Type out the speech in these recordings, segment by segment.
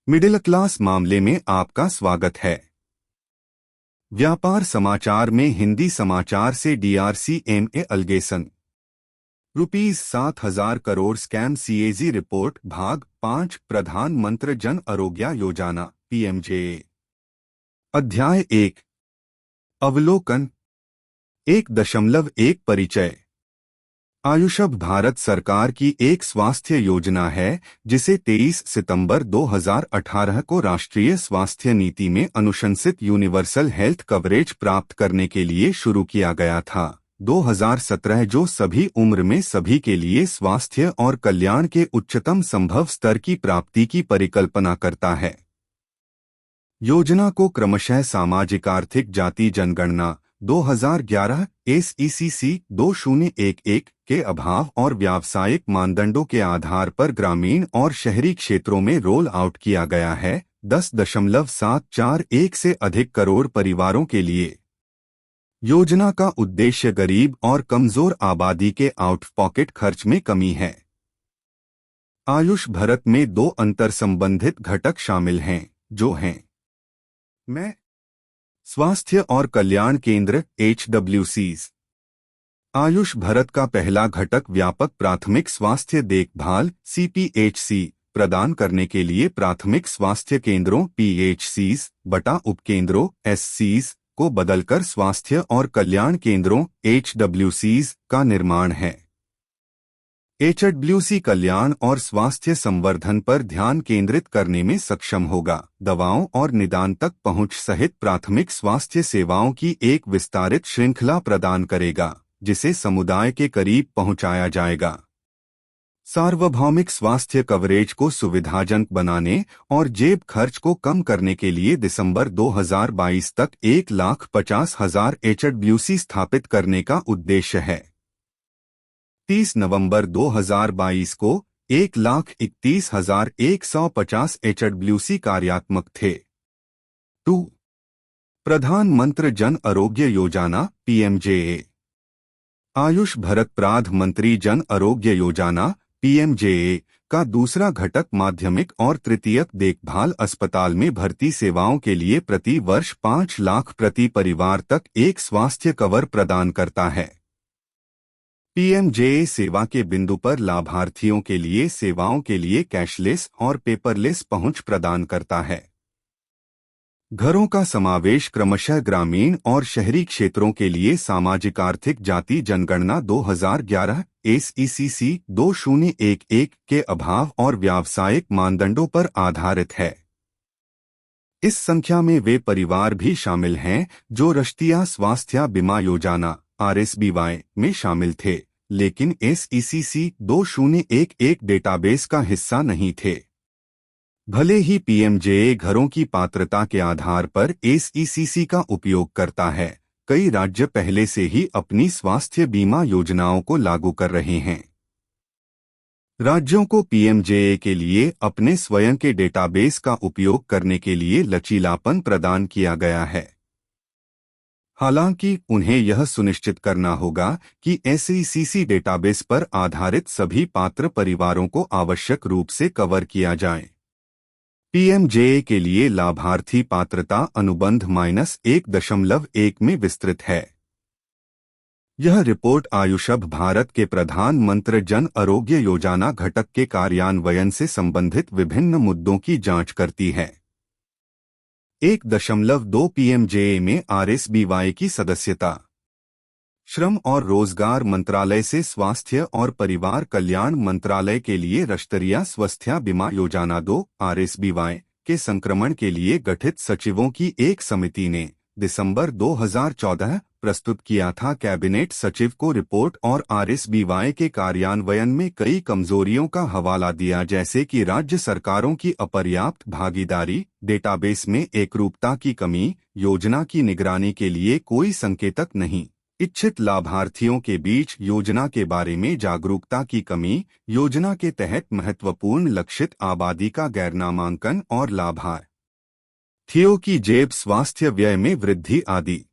Middle class मामले में आपका स्वागत है। व्यापार समाचार में हिंदी समाचार से DRCMA allegation ₹7,000 crore scam CAG report भाग 5 प्रधानमंत्री जन आरोग्य योजना PMJA। अध्याय 1 अवलोकन 1.1 परिचय। आयुष्मान भारत सरकार की एक स्वास्थ्य योजना है जिसे 23 सितंबर 2018 को राष्ट्रीय स्वास्थ्य नीति में अनुशंसित यूनिवर्सल हेल्थ कवरेज प्राप्त करने के लिए शुरू किया गया था 2017, जो सभी उम्र में सभी के लिए स्वास्थ्य और कल्याण के उच्चतम संभव स्तर की प्राप्ति की परिकल्पना करता है। योजना को क्रमशः सामाजिक आर्थिक जाति जनगणना 2011 SECC 2011 के अभाव और व्यावसायिक मानदंडों के आधार पर ग्रामीण और शहरी क्षेत्रों में रोल आउट किया गया है 10.741 से अधिक करोड़ परिवारों के लिए। योजना का उद्देश्य गरीब और कमजोर आबादी के आउट पॉकेट खर्च में कमी है। आयुष भारत में 2 अंतर संबंधित घटक शामिल हैं, जो हैं मैं स्वास्थ्य और कल्याण केंद्र HWCs। आयुष भारत का पहला घटक व्यापक प्राथमिक स्वास्थ्य देखभाल CPHC प्रदान करने के लिए प्राथमिक स्वास्थ्य केंद्रों PHCs बटा उपकेंद्रों SCs को बदलकर स्वास्थ्य और कल्याण केंद्रों HWCs का निर्माण है। HWC कल्याण और स्वास्थ्य संवर्धन पर ध्यान केंद्रित करने में सक्षम होगा, दवाओं और निदान तक पहुंच सहित प्राथमिक स्वास्थ्य सेवाओं की एक विस्तारित श्रृंखला प्रदान करेगा, जिसे समुदाय के करीब पहुंचाया जाएगा। सार्वभौमिक स्वास्थ्य कवरेज को सुविधाजनक बनाने और जेब खर्च को कम करने के लिए दिसंबर 2022 तक 1,50,000 HWC स्थापित करने का उद्देश्य है। 30 नवंबर 2022 को 1,31,150 HWC कार्यात्मक थे। 2. प्रधानमंत्री जन आरोग्य योजना PMJA। आयुष भारत प्रधानमंत्री जन आरोग्य योजना PMJA का दूसरा घटक माध्यमिक और तृतीयक देखभाल अस्पताल में भर्ती सेवाओं के लिए प्रति वर्ष 5 लाख प्रति परिवार तक एक स्वास्थ्य कवर प्रदान करता है। PMJA सेवा के बिंदु पर लाभार्थियों के लिए सेवाओं के लिए कैशलेस और पेपरलेस पहुंच प्रदान करता है। घरों का समावेश क्रमशः ग्रामीण और शहरी क्षेत्रों के लिए सामाजिक आर्थिक जाति जनगणना 2011 SECC 2011 के अभाव और व्यावसायिक मानदंडों पर आधारित है। इस संख्या में वे परिवार भी शामिल हैं जो राष्ट्रीय स्वास्थ्य बीमा योजना RSBY में शामिल थे, लेकिन SECC 2011 डेटाबेस का हिस्सा नहीं थे। भले ही PMJA घरों की पात्रता के आधार पर SECC का उपयोग करता है, कई राज्य पहले से ही अपनी स्वास्थ्य बीमा योजनाओं को लागू कर रहे हैं। राज्यों को PMJA के लिए अपने स्वयं के डेटाबेस का उपयोग करने के लिए लचीलापन प्रदान किया गया है। हालांकि उन्हें यह सुनिश्चित करना होगा कि SECC डेटाबेस पर आधारित सभी पात्र परिवारों को आवश्यक रूप से कवर किया जाए। PMJA के लिए लाभार्थी पात्रता अनुबंध -1.1 में विस्तृत है। यह रिपोर्ट आयुष्मान भारत के प्रधानमंत्री जन आरोग्य योजना घटक के कार्यान्वयन से संबंधित विभिन्न मुद्दों की जांच करती है। 1.2 PMJA में RSBY की सदस्यता। श्रम और रोजगार मंत्रालय से स्वास्थ्य और परिवार कल्याण मंत्रालय के लिए राष्ट्रीय स्वास्थ्य बीमा योजना 2 RSBY के संक्रमण के लिए गठित सचिवों की एक समिति ने दिसंबर 2014 प्रस्तुत किया था। कैबिनेट सचिव को रिपोर्ट और RSBY के कार्यान्वयन में कई कमजोरियों का हवाला दिया, जैसे कि राज्य सरकारों की अपर्याप्त भागीदारी, डेटाबेस में एकरूपता की कमी, योजना की निगरानी के लिए कोई संकेतक नहीं, इच्छित लाभार्थियों के बीच योजना के बारे में जागरूकता की कमी, योजना के तहत महत्वपूर्ण लक्षित आबादी का गैर नामांकन और लाभार्थियों की जेब स्वास्थ्य व्यय में वृद्धि आदि।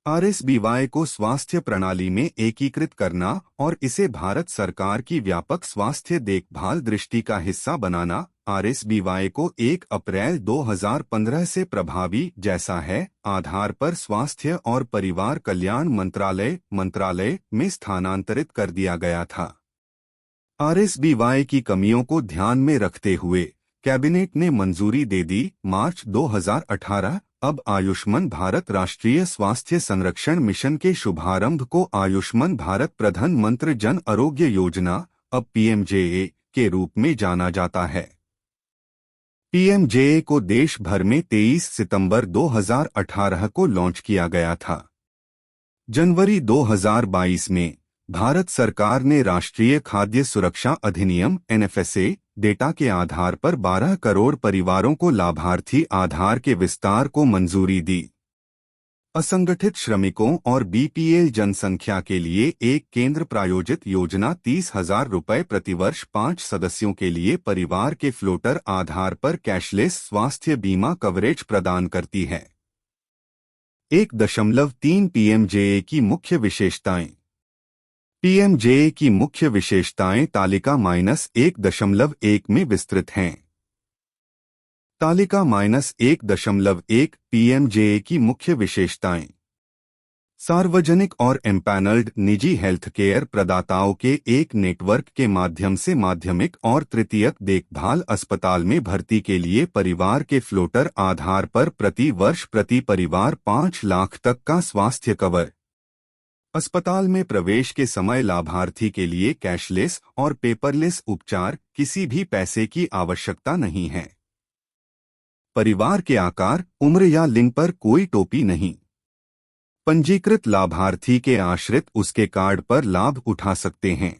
RSBY को स्वास्थ्य प्रणाली में एकीकृत करना और इसे भारत सरकार की व्यापक स्वास्थ्य देखभाल दृष्टि का हिस्सा बनाना आरएसबीवाई को 1 अप्रैल 2015 से प्रभावी जैसा है आधार पर स्वास्थ्य और परिवार कल्याण मंत्रालय में स्थानांतरित कर दिया गया था। आरएसबीवाई की कमियों को ध्यान में रखते हुए कैबिनेट ने मंजूरी दे दी। मार्च 2018 अब आयुष्मान भारत राष्ट्रीय स्वास्थ्य संरक्षण मिशन के शुभारंभ को आयुष्मान भारत प्रधानमंत्री जन आरोग्य योजना अब पीएमजेए के रूप में जाना जाता है। पीएमजेए को देश भर में 23 सितंबर 2018 को लॉन्च किया गया था। जनवरी 2022 में भारत सरकार ने राष्ट्रीय खाद्य सुरक्षा अधिनियम एनएफएसए डेटा के आधार पर 12 करोड़ परिवारों को लाभार्थी आधार के विस्तार को मंजूरी दी। असंगठित श्रमिकों और बीपीएल जनसंख्या के लिए एक केंद्र प्रायोजित योजना 30,000 रुपये प्रतिवर्ष 5 सदस्यों के लिए परिवार के फ्लोटर आधार पर कैशलेस स्वास्थ्य बीमा कवरेज प्रदान करती है। 1.3 पीएमजेए की मुख्य विशेषताएं। पीएमजेए की मुख्य विशेषताएं तालिका -1.1 में विस्तृत हैं। तालिका -1.1 पीएमजेए की मुख्य विशेषताएं। सार्वजनिक और एम्पैनल्ड निजी हेल्थ केयर प्रदाताओं के एक नेटवर्क के माध्यम से माध्यमिक और तृतीयक देखभाल अस्पताल में भर्ती के लिए परिवार के फ्लोटर आधार पर प्रति वर्ष प्रति परिवार 5 लाख तक का स्वास्थ्य कवर। अस्पताल में प्रवेश के समय लाभार्थी के लिए कैशलेस और पेपरलेस उपचार, किसी भी पैसे की आवश्यकता नहीं है। परिवार के आकार, उम्र या लिंग पर कोई टोपी नहीं। पंजीकृत लाभार्थी के आश्रित उसके कार्ड पर लाभ उठा सकते हैं।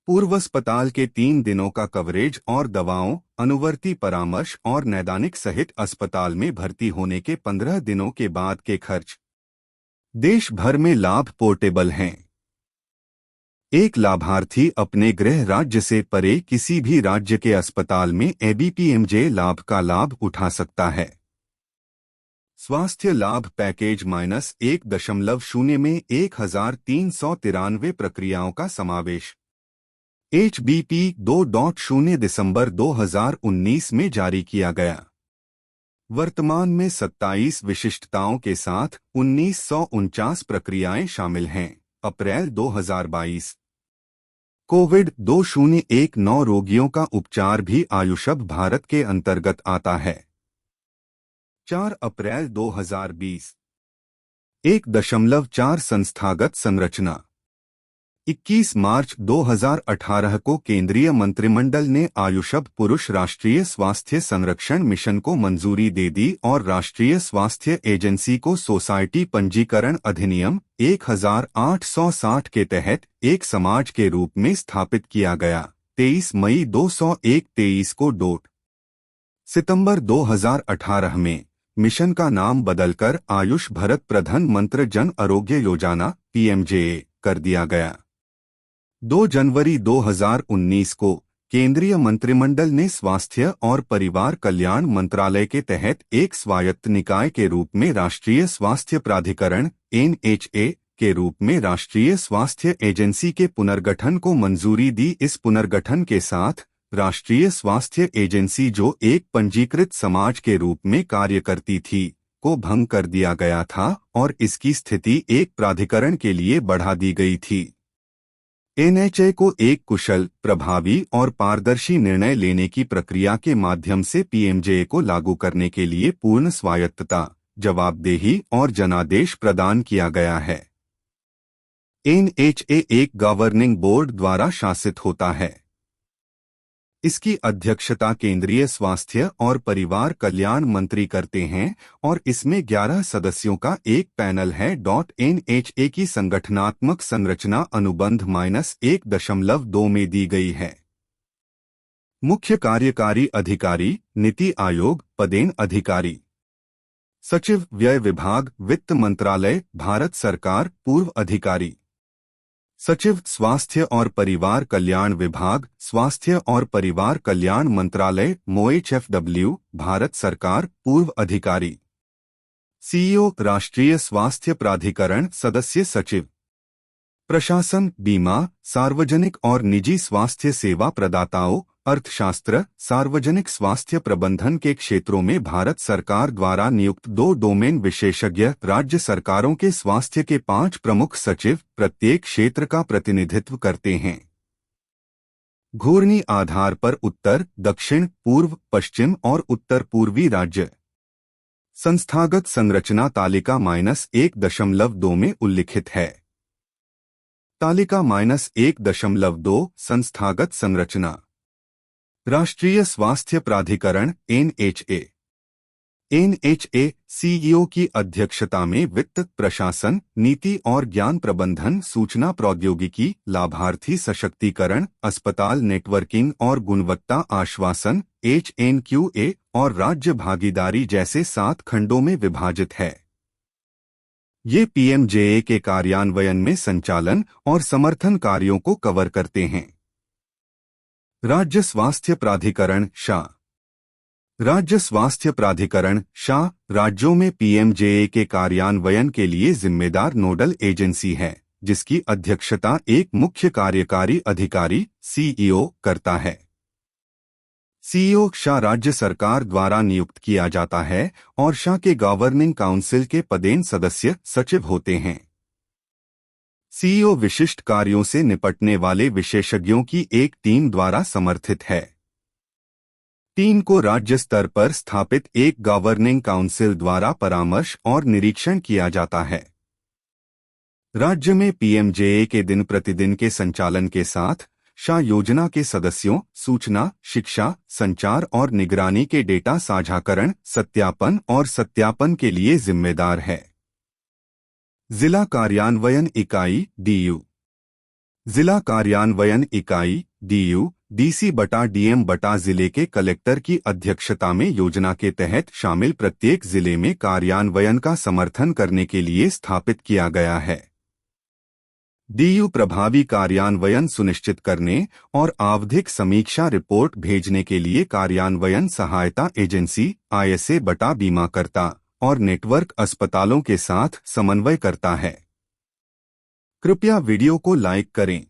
पूर्व अस्पताल के 3 दिनों का कवरेज और दवाओं, अनुवर्ती परामर्श और नैदानिक सहित अस्पताल में भर्ती होने के 15 दिनों के बाद के खर्च। देश भर में लाभ पोर्टेबल हैं। एक लाभार्थी अपने गृह राज्य से परे किसी भी राज्य के अस्पताल में एबीपीएमजे लाभ का लाभ उठा सकता है। स्वास्थ्य लाभ पैकेज -1.0 में 1393 प्रक्रियाओं का समावेश। HBP 2.0 दिसंबर 2019 में जारी किया गया। वर्तमान में 27 विशिष्टताओं के साथ 1949 प्रक्रियाएं शामिल हैं। अप्रैल 2022 कोविड-2019 रोगियों का उपचार भी आयुष्मान भारत के अंतर्गत आता है। 4 अप्रैल 2020 1.4 संस्थागत संरचना। 21 मार्च 2018 को केंद्रीय मंत्रिमंडल ने आयुष्मान पुरुष राष्ट्रीय स्वास्थ्य संरक्षण मिशन को मंजूरी दे दी और राष्ट्रीय स्वास्थ्य एजेंसी को सोसाइटी पंजीकरण अधिनियम 1860 के तहत एक समाज के रूप में स्थापित किया गया। 23 मई 2023 को सितंबर 2018 में मिशन का नाम बदलकर आयुष भारत प्रधानमंत्री जन आरोग्य योजना पीएमजेए कर दिया गया। 2 जनवरी 2019 को केंद्रीय मंत्रिमंडल ने स्वास्थ्य और परिवार कल्याण मंत्रालय के तहत एक स्वायत्त निकाय के रूप में राष्ट्रीय स्वास्थ्य प्राधिकरण (NHA) के रूप में राष्ट्रीय स्वास्थ्य एजेंसी के पुनर्गठन को मंजूरी दी। इस पुनर्गठन के साथ राष्ट्रीय स्वास्थ्य एजेंसी, जो एक पंजीकृत समाज के रूप में कार्य करती थी, को भंग कर दिया गया था और इसकी स्थिति एक प्राधिकरण के लिए बढ़ा दी गई थी। NHA को एक कुशल, प्रभावी और पारदर्शी निर्णय लेने की प्रक्रिया के माध्यम से पीएमजेए को लागू करने के लिए पूर्ण स्वायत्तता, जवाबदेही और जनादेश प्रदान किया गया है। NHA एक गवर्निंग बोर्ड द्वारा शासित होता है। इसकी अध्यक्षता केंद्रीय स्वास्थ्य और परिवार कल्याण मंत्री करते हैं और इसमें 11 सदस्यों का एक पैनल है। NHA की संगठनात्मक संरचना अनुबंध -1.2 में दी गई है। मुख्य कार्यकारी अधिकारी, नीति आयोग, पदेन अधिकारी, सचिव, व्यय विभाग, वित्त मंत्रालय, भारत सरकार, पूर्व अधिकारी, सचिव, स्वास्थ्य और परिवार कल्याण विभाग, स्वास्थ्य और परिवार कल्याण मंत्रालय, MOHFW, भारत सरकार, पूर्व अधिकारी, CEO, राष्ट्रीय स्वास्थ्य प्राधिकरण, सदस्य सचिव, प्रशासन, बीमा, सार्वजनिक और निजी स्वास्थ्य सेवा प्रदाताओं, अर्थशास्त्र, सार्वजनिक स्वास्थ्य प्रबंधन के क्षेत्रों में भारत सरकार द्वारा नियुक्त 2 डोमेन विशेषज्ञ राज्य सरकारों के स्वास्थ्य के 5 प्रमुख सचिव प्रत्येक क्षेत्र का प्रतिनिधित्व करते हैं। घूर्णी आधार पर उत्तर, दक्षिण, पूर्व, पश्चिम और उत्तर पूर्वी राज्य। संस्थागत संरचना तालिका -1.2 में उल्लिखित है। तालिका -1.2 संस्थागत संरचना। राष्ट्रीय स्वास्थ्य प्राधिकरण (NHA). NHA सीईओ की अध्यक्षता में वित्त, प्रशासन, नीति और ज्ञान प्रबंधन, सूचना प्रौद्योगिकी, लाभार्थी सशक्तिकरण, अस्पताल नेटवर्किंग और गुणवत्ता आश्वासन (HNQA) और राज्य भागीदारी जैसे 7 खंडों में विभाजित है। ये PMJA के कार्यान्वयन में संचालन और समर्थन कार्यों को कवर करते हैं। राज्य स्वास्थ्य प्राधिकरण (शा). राज्य स्वास्थ्य प्राधिकरण (शा) राज्यों में PMJA के कार्यान्वयन के लिए जिम्मेदार नोडल एजेंसी है, जिसकी अध्यक्षता एक मुख्य कार्यकारी अधिकारी (CEO) करता है। CEO शा राज्य सरकार द्वारा नियुक्त किया जाता है और शा के गवर्निंग काउंसिल के पदेन सदस्य सचिव होते हैं। CEO विशिष्ट कार्यों से निपटने वाले विशेषज्ञों की एक टीम द्वारा समर्थित है। टीम को राज्य स्तर पर स्थापित एक गवर्निंग काउंसिल द्वारा परामर्श और निरीक्षण किया जाता है। राज्य में PMJA के दिन प्रतिदिन के संचालन के साथ शा योजना के सदस्यों, सूचना, शिक्षा, संचार और निगरानी के डेटा साझाकरण, सत्यापन और सत्यापन के लिए जिम्मेदार है। जिला कार्यान्वयन इकाई DU। जिला कार्यान्वयन इकाई DU DC/DM/ जिले के कलेक्टर की अध्यक्षता में योजना के तहत शामिल प्रत्येक जिले में कार्यान्वयन का समर्थन करने के लिए स्थापित किया गया है। DU प्रभावी कार्यान्वयन सुनिश्चित करने और आवधिक समीक्षा रिपोर्ट भेजने के लिए कार्यान्वयन सहायता एजेंसी ISA/ बीमाकर्ता और नेटवर्क अस्पतालों के साथ समन्वय करता है। कृपया वीडियो को लाइक करें।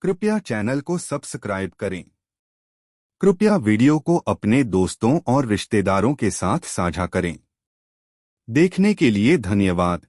कृपया चैनल को सब्सक्राइब करें। कृपया वीडियो को अपने दोस्तों और रिश्तेदारों के साथ साझा करें। देखने के लिए धन्यवाद।